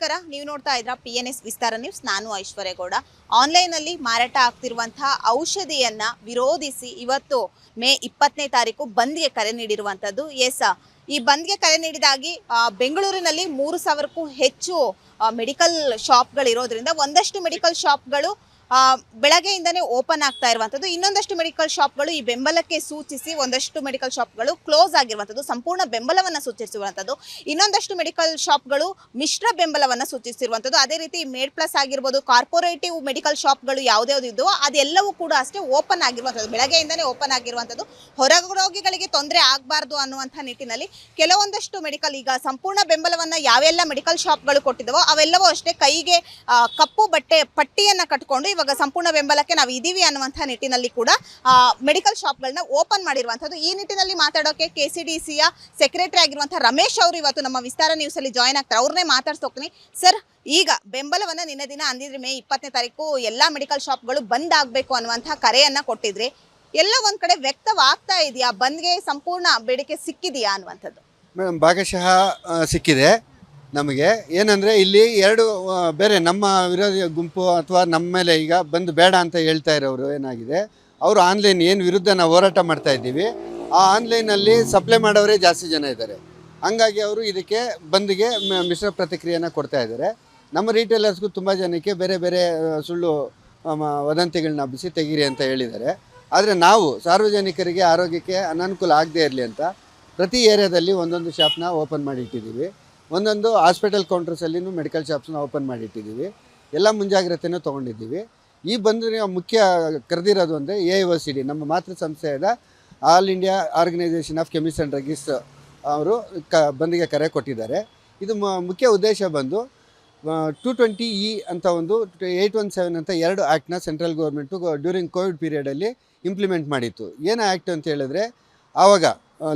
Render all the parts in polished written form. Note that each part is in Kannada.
ನಮಸ್ಕಾರ. ನೀವು ನೋಡ್ತಾ ಇದ್ರ PNS ವಿಸ್ತಾರ ನ್ಯೂಸ್. ನಾನು ಐಶ್ವರ್ಯಗೌಡ. ಆನ್ಲೈನಲ್ಲಿ ಮಾರಾಟ ಆಗ್ತಿರುವಂತಹ ಔಷಧಿಯನ್ನ ವಿರೋಧಿಸಿ ಇವತ್ತು ಮೇ 20ನೇ ತಾರೀಕು ಬಂದ್ಗೆ ಕರೆ ನೀಡಿರುವಂತದ್ದು. ಎಸ್, ಈ ಬಂದ್ಗೆ ಕರೆ ನೀಡಿದಾಗಿ ಬೆಂಗಳೂರಿನಲ್ಲಿ 3000ಕ್ಕೂ ಹೆಚ್ಚು ಮೆಡಿಕಲ್ ಶಾಪ್ಗಳಿರೋದ್ರಿಂದ ಒಂದಷ್ಟು ಮೆಡಿಕಲ್ ಶಾಪ್ಗಳು ಬೆಳಗ್ಗೆಯಿಂದನೇ ಓಪನ್ ಆಗ್ತಾ ಇರುವಂಥದ್ದು. ಇನ್ನೊಂದಷ್ಟು ಮೆಡಿಕಲ್ ಶಾಪ್ಗಳು ಈ ಬೆಂಬಲಕ್ಕೆ ಸೂಚಿಸಿ ಒಂದಷ್ಟು ಮೆಡಿಕಲ್ ಶಾಪ್ಗಳು ಕ್ಲೋಸ್ ಆಗಿರುವಂಥದ್ದು, ಸಂಪೂರ್ಣ ಬೆಂಬಲವನ್ನು ಸೂಚಿಸಿರುವಂಥದ್ದು. ಇನ್ನೊಂದಷ್ಟು ಮೆಡಿಕಲ್ ಶಾಪ್ಗಳು ಮಿಶ್ರ ಬೆಂಬಲವನ್ನು ಸೂಚಿಸಿರುವಂಥದ್ದು. ಅದೇ ರೀತಿ ಮೇಡ್ ಪ್ಲಸ್ ಆಗಿರ್ಬೋದು, ಕಾರ್ಪೊರೇಟಿವ್ ಮೆಡಿಕಲ್ ಶಾಪ್ಗಳು ಯಾವುದ್ಯಾವುದು ಇದ್ದವೋ ಅದೆಲ್ಲವೂ ಕೂಡ ಅಷ್ಟೇ ಓಪನ್ ಆಗಿರುವಂಥದ್ದು, ಬೆಳಗ್ಗೆಯಿಂದನೇ ಓಪನ್ ಆಗಿರುವಂಥದ್ದು. ಹೊರರೋಗಿಗಳಿಗೆ ತೊಂದರೆ ಆಗಬಾರ್ದು ಅನ್ನುವಂಥ ನಿಟ್ಟಿನಲ್ಲಿ ಕೆಲವೊಂದಷ್ಟು ಮೆಡಿಕಲ್ ಈಗ ಸಂಪೂರ್ಣ ಬೆಂಬಲವನ್ನು ಯಾವೆಲ್ಲ ಮೆಡಿಕಲ್ ಶಾಪ್ಗಳು ಕೊಟ್ಟಿದ್ದಾವೋ ಅವೆಲ್ಲವೂ ಅಷ್ಟೇ ಕೈಗೆ ಕಪ್ಪು ಪಟ್ಟಿಯನ್ನು ಕಟ್ಕೊಂಡು ಇವಾಗ ಸಂಪೂರ್ಣ ಬೆಂಬಲಕ್ಕೆ ನಾವು ಇದೀವಿ ಅನ್ನುವಂಥ ನಿಟ್ಟಿನಲ್ಲಿ ಕೂಡ ಮೆಡಿಕಲ್ ಶಾಪ್ಗಳನ್ನ ಓಪನ್ ಮಾಡಿರುವಂಥದ್ದು. ಈ ನಿಟ್ಟಿನಲ್ಲಿ ಮಾತಾಡೋಕೆ KCDCಯ ಸೆಕ್ರೆಟರಿ ಆಗಿರುವಂತಹ ರಮೇಶ್ ಅವರು ಇವತ್ತು ನಮ್ಮ ವಿಸ್ತಾರ ನ್ಯೂಸ್ ಅಲ್ಲಿ ಜಾಯ್ನ್ ಆಗ್ತಾರೆ. ಅವ್ರನ್ನೇ ಮಾತಾಡ್ಸೋಕ್ತೀನಿ. ಸರ್, ಈಗ ಬೆಂಬಲವನ್ನ ನಿನ್ನೆ ದಿನ ಅಂದಿದ್ರೆ ಮೇ 20ನೇ ತಾರೀಕು ಎಲ್ಲಾ ಮೆಡಿಕಲ್ ಶಾಪ್ಗಳು ಬಂದ್ ಆಗಬೇಕು ಅನ್ನುವಂಥ ಕರೆಯನ್ನ ಕೊಟ್ಟಿದ್ರಿ. ಎಲ್ಲ ಒಂದ್ ಕಡೆ ವ್ಯಕ್ತವಾಗ್ತಾ ಇದೆಯಾ? ಬಂದ್ಗೆ ಸಂಪೂರ್ಣ ಬೇಡಿಕೆ ಸಿಕ್ಕಿದೆಯಾ ಅನ್ನುವಂಥದ್ದು? ಮೇಡಮ್, ಭಾಗಶಃ ಸಿಕ್ಕಿದೆ ನಮಗೆ. ಏನಂದರೆ ಇಲ್ಲಿ ಎರಡು ಬೇರೆ ನಮ್ಮ ವಿರೋಧಿ ಗುಂಪು ಅಥವಾ ನಮ್ಮ ಮೇಲೆ ಈಗ ಬಂದು ಬೇಡ ಅಂತ ಹೇಳ್ತಾ ಇರೋರು ಏನಾಗಿದೆ, ಅವರು ಆನ್ಲೈನ್ ಏನು ವಿರುದ್ಧ ನಾವು ಹೋರಾಟ ಮಾಡ್ತಾ ಇದ್ದೀವಿ, ಆ ಆನ್ಲೈನಲ್ಲಿ ಸಪ್ಲೈ ಮಾಡೋರೇ ಜಾಸ್ತಿ ಜನ ಇದ್ದಾರೆ. ಹಂಗಾಗಿ ಅವರು ಇದಕ್ಕೆ ಬಂದ್ಗೆ ಮಿಶ್ರ ಪ್ರತಿಕ್ರಿಯೆಯನ್ನು ಕೊಡ್ತಾ ಇದ್ದಾರೆ. ನಮ್ಮ ರೀಟೇಲರ್ಸ್ಗೂ ತುಂಬ ಜನಕ್ಕೆ ಬೇರೆ ಬೇರೆ ಸುಳ್ಳು ವದಂತಿಗಳನ್ನ ಹಬ್ಬಿಸಿ ತೆಗೀರಿ ಅಂತ ಹೇಳಿದ್ದಾರೆ. ಆದರೆ ನಾವು ಸಾರ್ವಜನಿಕರಿಗೆ ಆರೋಗ್ಯಕ್ಕೆ ಅನಾನುಕೂಲ ಆಗದೇ ಇರಲಿ ಅಂತ ಪ್ರತಿ ಏರಿಯಾದಲ್ಲಿ ಒಂದೊಂದು ಶಾಪ್ನ ಓಪನ್ ಮಾಡಿಟ್ಟಿದ್ದೀವಿ. ಒಂದೊಂದು ಹಾಸ್ಪಿಟಲ್ ಕೌಂಟರ್ಸಲ್ಲಿನೂ ಮೆಡಿಕಲ್ ಶಾಪ್ಸ್ನ ಓಪನ್ ಮಾಡಿಟ್ಟಿದ್ದೀವಿ. ಎಲ್ಲ ಮುಂಜಾಗ್ರತೆನೂ ತೊಗೊಂಡಿದ್ದೀವಿ. ಈ ಬಂದಿನ ಮುಖ್ಯ ಕರೆದಿರೋದು ಅಂದರೆ AIOCD, ನಮ್ಮ ಮಾತೃ ಸಂಸ್ಥೆಯಾದ all India organisation of chemist and druggist ಅವರು ಬಂದಿಗೆ ಕರೆ ಕೊಟ್ಟಿದ್ದಾರೆ. ಇದು ಮುಖ್ಯ ಉದ್ದೇಶ ಬಂದು 220E ಅಂತ ಒಂದು 817 ಅಂತ 2 ಆ್ಯಕ್ಟ್ನ ಸೆಂಟ್ರಲ್ ಗೌರ್ಮೆಂಟು ಡ್ಯೂರಿಂಗ್ ಕೋವಿಡ್ ಪೀರಿಯಡಲ್ಲಿ ಇಂಪ್ಲಿಮೆಂಟ್ ಮಾಡಿತ್ತು. ಏನು ಆ್ಯಕ್ಟ್ ಅಂತ ಹೇಳಿದ್ರೆ, ಆವಾಗ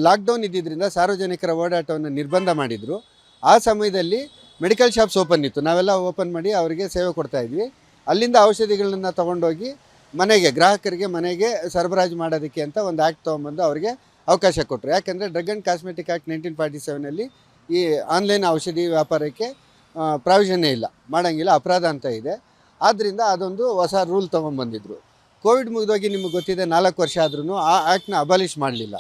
ಲಾಕ್ಡೌನ್ ಇದ್ದಿದ್ದರಿಂದ ಸಾರ್ವಜನಿಕರ ಓಡಾಟವನ್ನು ನಿರ್ಬಂಧ ಮಾಡಿದರು. ಆ ಸಮಯದಲ್ಲಿ ಮೆಡಿಕಲ್ ಶಾಪ್ಸ್ ಓಪನ್ ಇತ್ತು. ನಾವೆಲ್ಲ ಓಪನ್ ಮಾಡಿ ಅವರಿಗೆ ಸೇವೆ ಕೊಡ್ತಾಯಿದ್ವಿ. ಅಲ್ಲಿಂದ ಔಷಧಿಗಳನ್ನ ತೊಗೊಂಡೋಗಿ ಮನೆಗೆ, ಗ್ರಾಹಕರಿಗೆ ಮನೆಗೆ ಸರಬರಾಜು ಮಾಡೋದಕ್ಕೆ ಅಂತ ಒಂದು ಆ್ಯಕ್ಟ್ ತೊಗೊಂಬಂದು ಅವರಿಗೆ ಅವಕಾಶ ಕೊಟ್ಟರು. ಯಾಕೆಂದರೆ ಡ್ರಗ್ ಆ್ಯಂಡ್ ಕಾಸ್ಮೆಟಿಕ್ ಆ್ಯಕ್ಟ್ 1947ನಲ್ಲಿ ಈ ಆನ್ಲೈನ್ ಔಷಧಿ ವ್ಯಾಪಾರಕ್ಕೆ ಪ್ರಾವಿಷನ್ನೇ ಇಲ್ಲ, ಮಾಡೋಂಗಿಲ್ಲ, ಅಪರಾಧ ಅಂತ ಇದೆ. ಆದ್ದರಿಂದ ಅದೊಂದು ಹೊಸ ರೂಲ್ ತೊಗೊಂಬಂದಿದ್ರು. ಕೋವಿಡ್ ಮುಗಿದೋಗಿ ನಿಮಗೆ ಗೊತ್ತಿದೆ 4 ವರ್ಷ ಆದ್ರೂ ಆ ಆ್ಯಕ್ಟ್ನ ಅಬಾಲಿಷ್ ಮಾಡಲಿಲ್ಲ.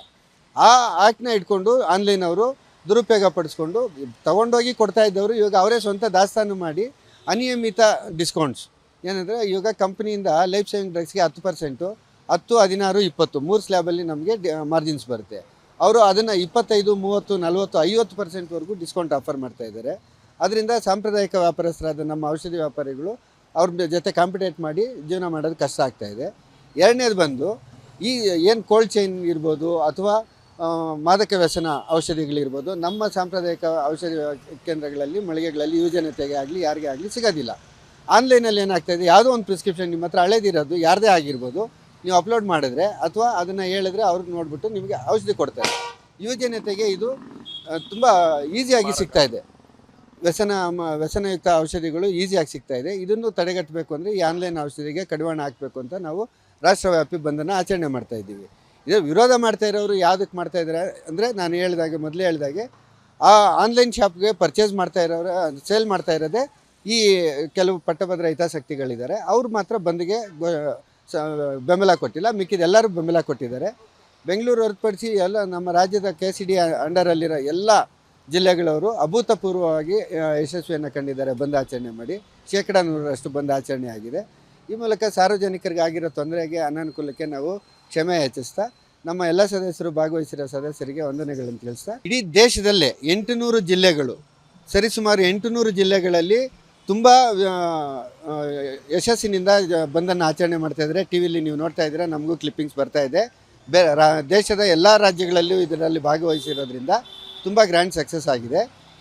ಆ ಆ್ಯಕ್ಟ್ನ ಇಟ್ಕೊಂಡು ಆನ್ಲೈನ್ ಅವರು ದುರುಪಯೋಗ ಪಡಿಸ್ಕೊಂಡು ತೊಗೊಂಡೋಗಿ ಕೊಡ್ತಾ ಇದ್ದವರು ಇವಾಗ ಅವರೇ ಸ್ವಂತ ದಾಸ್ತಾನು ಮಾಡಿ ಅನಿಯಮಿತ ಡಿಸ್ಕೌಂಟ್ಸ್ ಏನಂದರೆ, ಇವಾಗ ಕಂಪ್ನಿಯಿಂದ ಲೈಫ್ ಸೇವಿಂಗ್ ಡ್ರಗ್ಸ್ಗೆ 10%, 10, 16, 20 3 ಸ್ಲ್ಯಾಬಲ್ಲಿ ನಮಗೆ ಮಾರ್ಜಿನ್ಸ್ ಬರುತ್ತೆ. ಅವರು ಅದನ್ನು 25, 30, 40, 50%ವರೆಗೂ ಡಿಸ್ಕೌಂಟ್ ಆಫರ್ ಮಾಡ್ತಾ ಇದ್ದಾರೆ. ಅದರಿಂದ ಸಾಂಪ್ರದಾಯಿಕ ವ್ಯಾಪಾರಸ್ಥರಾದ ನಮ್ಮ ಔಷಧಿ ವ್ಯಾಪಾರಿಗಳು ಅವ್ರ ಜೊತೆ ಕಾಂಪಿಟೇಟ್ ಮಾಡಿ ಜೀವನ ಮಾಡೋದು ಕಷ್ಟ ಆಗ್ತಾಯಿದೆ. ಎರಡನೇದು ಬಂದು ಈ ಏನು ಕೋಲ್ಡ್ ಚೈನ್ ಇರ್ಬೋದು ಅಥವಾ ಮಾದಕ ವ್ಯಸನ ಔಷಧಿಗಳಿರ್ಬೋದು, ನಮ್ಮ ಸಾಂಪ್ರದಾಯಿಕ ಔಷಧಿ ಕೇಂದ್ರಗಳಲ್ಲಿ, ಮಳಿಗೆಗಳಲ್ಲಿ ಯುವಜನತೆಗೆ ಆಗಲಿ ಯಾರಿಗೇ ಆಗಲಿ ಸಿಗೋದಿಲ್ಲ. ಆನ್ಲೈನಲ್ಲಿ ಏನಾಗ್ತಾಯಿದೆ, ಯಾವುದೋ ಒಂದು ಪ್ರಿಸ್ಕ್ರಿಪ್ಷನ್ ನಿಮ್ಮ ಹತ್ರ ಹಳೇದಿರೋದು ಯಾರದೇ ಆಗಿರ್ಬೋದು, ನೀವು ಅಪ್ಲೋಡ್ ಮಾಡಿದ್ರೆ ಅಥವಾ ಅದನ್ನು ಹೇಳಿದ್ರೆ ಅವ್ರಿಗೆ ನೋಡಿಬಿಟ್ಟು ನಿಮಗೆ ಔಷಧಿ ಕೊಡ್ತಾರೆ. ಯುವಜನತೆಗೆ ಇದು ತುಂಬ ಈಸಿಯಾಗಿ ಸಿಗ್ತಾಯಿದೆ. ವ್ಯಸನಯುಕ್ತ ಔಷಧಿಗಳು ಈಸಿಯಾಗಿ ಸಿಗ್ತಾಯಿದೆ. ಇದನ್ನು ತಡೆಗಟ್ಟಬೇಕು ಅಂದರೆ ಈ ಆನ್ಲೈನ್ ಔಷಧಿಗೆ ಕಡಿವಾಣ ಹಾಕಬೇಕು ಅಂತ ನಾವು ರಾಷ್ಟ್ರವ್ಯಾಪಿ ಬಂಧನ ಆಚರಣೆ ಮಾಡ್ತಾಯಿದ್ದೀವಿ. ಇದು ವಿರೋಧ ಮಾಡ್ತಾ ಇರೋರು ಯಾವುದಕ್ಕೆ ಮಾಡ್ತಾ ಇದ್ದಾರೆ ಅಂದರೆ, ನಾನು ಮೊದಲೇ ಹೇಳಿದಾಗೆ ಆ ಆನ್ಲೈನ್ ಶಾಪ್ಗೆ ಪರ್ಚೇಸ್ ಮಾಡ್ತಾ ಇರೋರು, ಸೇಲ್ ಮಾಡ್ತಾ ಇರೋದೇ ಈ ಕೆಲವು ಪಟ್ಟಭದ್ರ ಹಿತಾಸಕ್ತಿಗಳಿದ್ದಾರೆ. ಅವ್ರು ಮಾತ್ರ ಬಂದ್ಗೆ ಬೆಂಬಲ ಕೊಟ್ಟಿಲ್ಲ, ಮಿಕ್ಕಿದೆಲ್ಲರೂ ಬೆಂಬಲ ಕೊಟ್ಟಿದ್ದಾರೆ. ಬೆಂಗಳೂರು ಹೊರತುಪಡಿಸಿ ಎಲ್ಲ ನಮ್ಮ ರಾಜ್ಯದ KCD ಅಂಡರಲ್ಲಿರೋ ಎಲ್ಲ ಜಿಲ್ಲೆಗಳವರು ಅಭೂತಪೂರ್ವವಾಗಿ ಯಶಸ್ವಿಯನ್ನು ಕಂಡಿದ್ದಾರೆ. ಬಂದ್ ಆಚರಣೆ ಮಾಡಿ 100% ಬಂದ್ ಆಚರಣೆ ಆಗಿದೆ. ಈ ಮೂಲಕ ಸಾರ್ವಜನಿಕರಿಗೆ ಆಗಿರೋ ತೊಂದರೆಗೆ, ಅನಾನುಕೂಲಕ್ಕೆ ನಾವು ಕ್ಷಮೆ ಯಾಚಿಸ್ತಾ ನಮ್ಮ ಎಲ್ಲ ಸದಸ್ಯರು ಭಾಗವಹಿಸಿರೋ ಸದಸ್ಯರಿಗೆ ವಂದನೆಗಳನ್ನು ತಿಳಿಸ್ತಾ, ಇಡೀ ದೇಶದಲ್ಲೇ 800 ಜಿಲ್ಲೆಗಳು, ಸರಿಸುಮಾರು 800 ಜಿಲ್ಲೆಗಳಲ್ಲಿ ತುಂಬ ಯಶಸ್ಸಿನಿಂದ ಬಂದನ್ನು ಆಚರಣೆ ಮಾಡ್ತಾಯಿದ್ದಾರೆ. ಟಿ ವಿಲಿ ನೀವು ನೋಡ್ತಾ ಇದ್ದೀರಾ, ನಮಗೂ ಕ್ಲಿಪ್ಪಿಂಗ್ಸ್ ಬರ್ತಾ ಇದೆ. ದೇಶದ ಎಲ್ಲ ರಾಜ್ಯಗಳಲ್ಲೂ ಇದರಲ್ಲಿ ಭಾಗವಹಿಸಿರೋದ್ರಿಂದ ತುಂಬ ಗ್ರ್ಯಾಂಡ್ ಸಕ್ಸಸ್ ಆಗಿದೆ.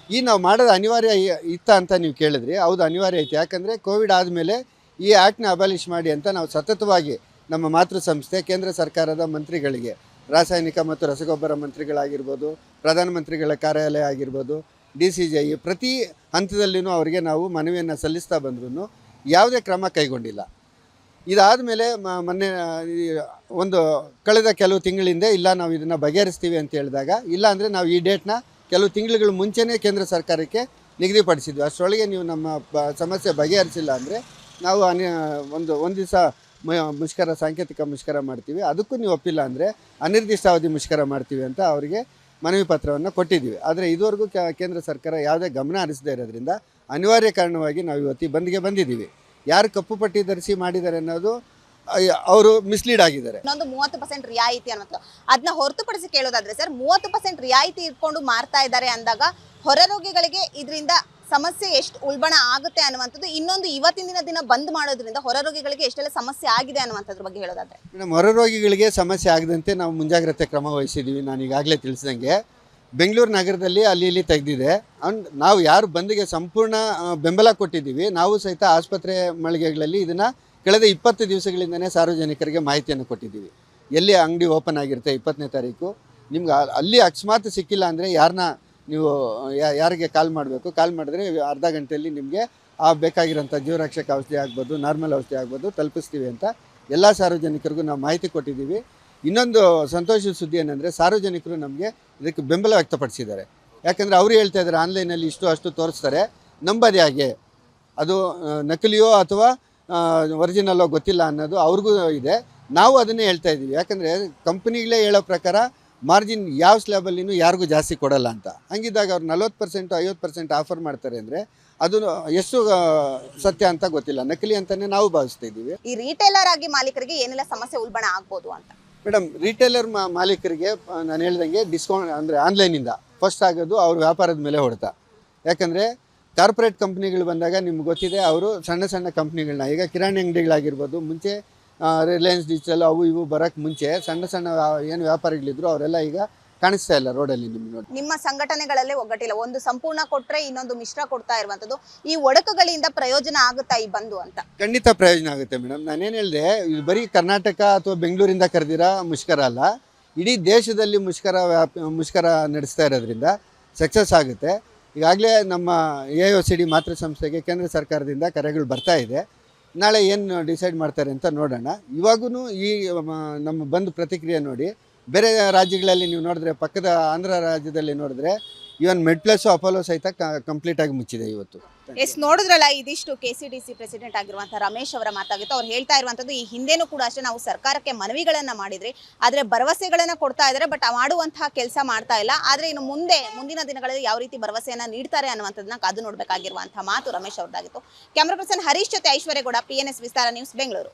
ಈ ನಾವು ಮಾಡೋದು ಅನಿವಾರ್ಯ ಇತ್ತ ಅಂತ ನೀವು ಕೇಳಿದ್ರಿ. ಹೌದು, ಅನಿವಾರ್ಯ ಐತೆ. ಯಾಕಂದರೆ ಕೋವಿಡ್ ಆದಮೇಲೆ ಈ ಆ್ಯಕ್ಟ್ನ ಅಬಾಲಿಷ್ ಮಾಡಿ ಅಂತ ನಾವು ಸತತವಾಗಿ ನಮ್ಮ ಮಾತೃ ಸಂಸ್ಥೆ ಕೇಂದ್ರ ಸರ್ಕಾರದ ಮಂತ್ರಿಗಳಿಗೆ, ರಾಸಾಯನಿಕ ಮತ್ತು ರಸಗೊಬ್ಬರ ಮಂತ್ರಿಗಳಾಗಿರ್ಬೋದು, ಪ್ರಧಾನಮಂತ್ರಿಗಳ ಕಾರ್ಯಾಲಯ ಆಗಿರ್ಬೋದು, DCGI ಪ್ರತಿ ಹಂತದಲ್ಲಿಯೂ ಅವರಿಗೆ ನಾವು ಮನವಿಯನ್ನು ಸಲ್ಲಿಸ್ತಾ ಬಂದ್ರೂ ಯಾವುದೇ ಕ್ರಮ ಕೈಗೊಂಡಿಲ್ಲ. ಇದಾದ ಮೇಲೆ ಮೊನ್ನೆ ಕಳೆದ ಕೆಲವು ತಿಂಗಳಿಂದ ಇಲ್ಲ ನಾವು ಇದನ್ನು ಬಗೆಹರಿಸ್ತೀವಿ ಅಂತ ಹೇಳಿದಾಗ, ಇಲ್ಲ ಅಂದರೆ ನಾವು ಈ ಡೇಟ್ನ ಕೆಲವು ತಿಂಗಳುಗಳ ಮುಂಚೆನೇ ಕೇಂದ್ರ ಸರ್ಕಾರಕ್ಕೆ ನಿಗದಿಪಡಿಸಿದ್ವಿ. ಅಷ್ಟರೊಳಗೆ ನೀವು ನಮ್ಮ ಸಮಸ್ಯೆ ಬಗೆಹರಿಸಿಲ್ಲ ಅಂದರೆ ನಾವು ಒಂದು ದಿವಸ ಮುಷ್ಕರ, ಸಾಂಕೇತಿಕ ಮುಷ್ಕರ ಮಾಡ್ತೀವಿ. ಅದಕ್ಕೂ ನೀವು ಒಪ್ಪಿಲ್ಲ ಅಂದರೆ ಅನಿರ್ದಿಷ್ಟಾವಧಿ ಮುಷ್ಕರ ಮಾಡ್ತೀವಿ ಅಂತ ಅವರಿಗೆ ಮನವಿ ಪತ್ರವನ್ನು ಕೊಟ್ಟಿದ್ದೀವಿ. ಆದರೆ ಇದುವರೆಗೂ ಕೇಂದ್ರ ಸರ್ಕಾರ ಯಾವುದೇ ಗಮನ ಹರಿಸದೇ ಇರೋದ್ರಿಂದ ಅನಿವಾರ್ಯ ಕಾರಣವಾಗಿ ನಾವು ಇವತ್ತು ಈ ಬಂದ್ಗೆ ಬಂದಿದ್ದೀವಿ. ಯಾರು ಕಪ್ಪು ಪಟ್ಟಿ ಧರಿಸಿ ಮಾಡಿದ್ದಾರೆ ಅನ್ನೋದು ಅವರು ಮಿಸ್ಲೀಡ್ ಆಗಿದ್ದಾರೆ. ಇನ್ನೊಂದು 30% ರಿಯಾಯಿತಿ ಅನ್ನೋದು ಅದನ್ನ ಹೊರತುಪಡಿಸಿ ಕೇಳೋದಾದ್ರೆ ಸರ್, 30% ರಿಯಾಯಿತಿ ಇಟ್ಕೊಂಡು ಮಾರ್ತಾ ಇದ್ದಾರೆ ಅಂದಾಗ ಹೊರ ರೋಗಿಗಳಿಗೆ ಇದರಿಂದ ಸಮಸ್ಯೆ ಎಷ್ಟು ಉಲ್ಬಣ ಆಗುತ್ತೆ ಅನ್ನುವಂಥದ್ದು, ಇನ್ನೊಂದು ಇವತ್ತಿನ ದಿನ ಬಂದ್ ಮಾಡೋದ್ರಿಂದ ಹೊರ ರೋಗಿಗಳಿಗೆ ಎಷ್ಟೆಲ್ಲ ಸಮಸ್ಯೆ ಆಗಿದೆ ಅನ್ನುವಂಥದ್ರ ಬಗ್ಗೆ ಹೇಳೋದಾದ್ರೆ. ಮೇಡಮ್, ಹೊರ ರೋಗಿಗಳಿಗೆ ಸಮಸ್ಯೆ ಆಗದಂತೆ ನಾವು ಮುಂಜಾಗ್ರತೆ ಕ್ರಮ ವಹಿಸಿದ್ದೀವಿ. ನಾನು ಈಗಾಗಲೇ ತಿಳಿಸಿದಂಗೆ ಬೆಂಗಳೂರು ನಗರದಲ್ಲಿ ಅಲ್ಲಿ ಇಲ್ಲಿ ತೆಗೆದಿದೆ. ನಾವು ಯಾರು ಬಂದಿಗೆ ಸಂಪೂರ್ಣ ಬೆಂಬಲ ಕೊಟ್ಟಿದ್ದೀವಿ. ನಾವು ಸಹಿತ ಆಸ್ಪತ್ರೆ ಮಳಿಗೆಗಳಲ್ಲಿ ಇದನ್ನು ಕಳೆದ 20 ದಿವಸಗಳಿಂದನೇ ಸಾರ್ವಜನಿಕರಿಗೆ ಮಾಹಿತಿಯನ್ನು ಕೊಟ್ಟಿದ್ದೀವಿ. ಎಲ್ಲಿ ಅಂಗಡಿ ಓಪನ್ ಆಗಿರುತ್ತೆ 20ನೇ ತಾರೀಕು, ನಿಮ್ಗೆ ಅಲ್ಲಿ ಅಕಸ್ಮಾತ್ ಸಿಕ್ಕಿಲ್ಲ ಅಂದರೆ ನೀವು ಯಾರಿಗೆ ಕಾಲ್ ಮಾಡಬೇಕು, ಕಾಲ್ ಮಾಡಿದ್ರೆ ಅರ್ಧ ಗಂಟೆಯಲ್ಲಿ ನಿಮಗೆ ಬೇಕಾಗಿರೋಂಥ ಜೀವರಕ್ಷಕ ಔಷಧಿ ಆಗ್ಬೋದು, ನಾರ್ಮಲ್ ಔಷಧಿ ಆಗ್ಬೋದು ತಲುಪಿಸ್ತೀವಿ ಅಂತ ಎಲ್ಲ ಸಾರ್ವಜನಿಕರಿಗೂ ನಾವು ಮಾಹಿತಿ ಕೊಟ್ಟಿದ್ದೀವಿ. ಇನ್ನೊಂದು ಸಂತೋಷದ ಸುದ್ದಿ ಏನಂದರೆ ಸಾರ್ವಜನಿಕರು ನಮಗೆ ಇದಕ್ಕೆ ಬೆಂಬಲ ವ್ಯಕ್ತಪಡಿಸಿದ್ದಾರೆ. ಯಾಕಂದರೆ ಅವರು ಹೇಳ್ತಾ ಇದ್ದಾರೆ ಆನ್ಲೈನಲ್ಲಿ ಅಷ್ಟು ತೋರಿಸ್ತಾರೆ, ನಂಬೋದು ಹೇಗೆ, ಅದು ನಕಲಿಯೋ ಅಥವಾ ಒರಿಜಿನಲ್ಲೋ ಗೊತ್ತಿಲ್ಲ ಅನ್ನೋದು ಅವ್ರಿಗೂ ಇದೆ. ನಾವು ಅದನ್ನೇ ಹೇಳ್ತಾ ಇದ್ದೀವಿ. ಯಾಕಂದರೆ ಕಂಪ್ನಿಗಳೇ ಹೇಳೋ ಪ್ರಕಾರ ಮಾರ್ಜಿನ್ ಯಾವ ಸ್ಲ್ಯಾಬಲ್ಲಿನೂ ಯಾರಿಗೂ ಜಾಸ್ತಿ ಕೊಡಲ್ಲ ಅಂತ. ಹಂಗಿದ್ದಾಗ ಅವ್ರು 40% 50% ಆಫರ್ ಮಾಡ್ತಾರೆ ಅಂದರೆ ಅದು ಎಷ್ಟು ಸತ್ಯ ಅಂತ ಗೊತ್ತಿಲ್ಲ. ನಕಲಿ ಅಂತಲೇ ನಾವು ಭಾವಿಸ್ತಾ ಇದ್ದೀವಿ. ಈ ರಿಟೇಲರ್ ಆಗಿ ಮಾಲೀಕರಿಗೆ ಏನೆಲ್ಲ ಸಮಸ್ಯೆ ಉಲ್ಬಣ ಆಗ್ಬೋದು ಅಂತ? ಮೇಡಮ್, ರಿಟೇಲರ್ ಮಾಲೀಕರಿಗೆ ನಾನು ಹೇಳ್ದಂಗೆ ಡಿಸ್ಕೌಂಟ್ ಅಂದರೆ ಆನ್ಲೈನಿಂದ ಫಸ್ಟ್ ಆಗೋದು ಅವ್ರ ವ್ಯಾಪಾರದ ಮೇಲೆ ಹೊಡೆತ. ಯಾಕಂದರೆ ಕಾರ್ಪೊರೇಟ್ ಕಂಪ್ನಿಗಳು ಬಂದಾಗ ನಿಮ್ಗೆ ಗೊತ್ತಿದೆ, ಅವರು ಸಣ್ಣ ಸಣ್ಣ ಕಂಪ್ನಿಗಳನ್ನ, ಈಗ ಕಿರಾಣಿ ಅಂಗಡಿಗಳಾಗಿರ್ಬೋದು, ಮುಂಚೆ ರಿಲಯನ್ಸ್ ಡಿಜಿಟಲ್ ಅವು ಇವು ಬರೋಕ್ಕೆ ಮುಂಚೆ ಸಣ್ಣ ಏನು ವ್ಯಾಪಾರಿಗಳಿದ್ರು ಅವರೆಲ್ಲ ಈಗ ಕಾಣಿಸ್ತಾ ಇಲ್ಲ ರೋಡಲ್ಲಿ. ನಿಮ್ಗೆ ನೋಡಿ, ನಿಮ್ಮ ಸಂಘಟನೆಗಳಲ್ಲೇ ಒಗ್ಗಟ್ಟಿಲ್ಲ, ಒಂದು ಸಂಪೂರ್ಣ ಕೊಟ್ಟರೆ ಇನ್ನೊಂದು ಮಿಶ್ರ ಕೊಡ್ತಾ ಇರುವಂಥದ್ದು. ಈ ಒಡಕುಗಳಿಂದ ಪ್ರಯೋಜನ ಆಗುತ್ತಾ ಈ ಬಂದು ಅಂತ? ಖಂಡಿತ ಪ್ರಯೋಜನ ಆಗುತ್ತೆ ಮೇಡಮ್. ನಾನೇನು ಹೇಳಿದೆ, ಇದು ಬರೀ ಕರ್ನಾಟಕ ಅಥವಾ ಬೆಂಗಳೂರಿಂದ ಕರೆದಿರೋ ಮುಷ್ಕರ ಅಲ್ಲ, ಇಡೀ ದೇಶದಲ್ಲಿ ಮುಷ್ಕರ ನಡೆಸ್ತಾ ಇರೋದ್ರಿಂದ ಸಕ್ಸಸ್ ಆಗುತ್ತೆ. ಈಗಾಗಲೇ ನಮ್ಮ AIOCD ಮಾತೃ ಸಂಸ್ಥೆಗೆ ಕೇಂದ್ರ ಸರ್ಕಾರದಿಂದ ಕರೆಗಳು ಬರ್ತಾ ಇದೆ. ನಾಳೆ ಏನು ಡಿಸೈಡ್ ಮಾಡ್ತಾರೆ ಅಂತ ನೋಡೋಣ. ಇವಾಗೂ ಈ ನಮ್ಮ ಬಂದ್ ಪ್ರತಿಕ್ರಿಯೆ ನೋಡಿ, ಬೇರೆ ರಾಜ್ಯಗಳಲ್ಲಿ ನೀವು ನೋಡಿದ್ರೆ, ಪಕ್ಕದ ಆಂಧ್ರ ರಾಜ್ಯದಲ್ಲಿ ನೋಡಿದ್ರೆ ಇವನ್ ಮೆಡ್ಪ್ಲಸ್ ಅಪೋಲೋ ಸಹಿತ ಕಂಪ್ಲೀಟಾಗಿ ಮುಚ್ಚಿದೆ ಇವತ್ತು. ನೋಡಿದ್ರಲ್ಲ, ಇದಿಷ್ಟು KCDC ಪ್ರೆಸಿಡೆಂಟ್ ಆಗಿರುವಂತಹ ರಮೇಶ್ ಅವರ ಮಾತಾಗಿತ್ತು. ಅವ್ರು ಹೇಳ್ತಾ ಇರುವಂಥದ್ದು, ಈ ಹಿಂದೆನೂ ಕೂಡ ಅಷ್ಟೇ ನಾವು ಸರ್ಕಾರಕ್ಕೆ ಮನವಿಗಳನ್ನ ಮಾಡಿದ್ರಿ, ಆದರೆ ಭರವಸೆಗಳನ್ನ ಕೊಡ್ತಾ ಇದ್ದಾರೆ, ಬಟ್ ಮಾಡುವಂತಹ ಕೆಲಸ ಮಾಡ್ತಾ ಇಲ್ಲ. ಆದರೆ ಇನ್ನು ಮುಂದಿನ ದಿನಗಳಲ್ಲಿ ಯಾವ ರೀತಿ ಭರವಸೆಯನ್ನ ನೀಡ್ತಾರೆ ಅನ್ನುವಂಥದ್ದನ್ನ ಕಾದು ನೋಡಬೇಕಾಗಿರುವಂತಹ ಮಾತು ರಮೇಶ್ ಅವ್ರದ್ದಾಗಿತ್ತು. ಕ್ಯಾಮರಾ ಪರ್ಸನ್ ಹರೀಶ್ ಜೊತೆ ಐಶ್ವರ್ಯಗೌಡ, PNS ವಿಸ್ತಾರ ನ್ಯೂಸ್, ಬೆಂಗಳೂರು.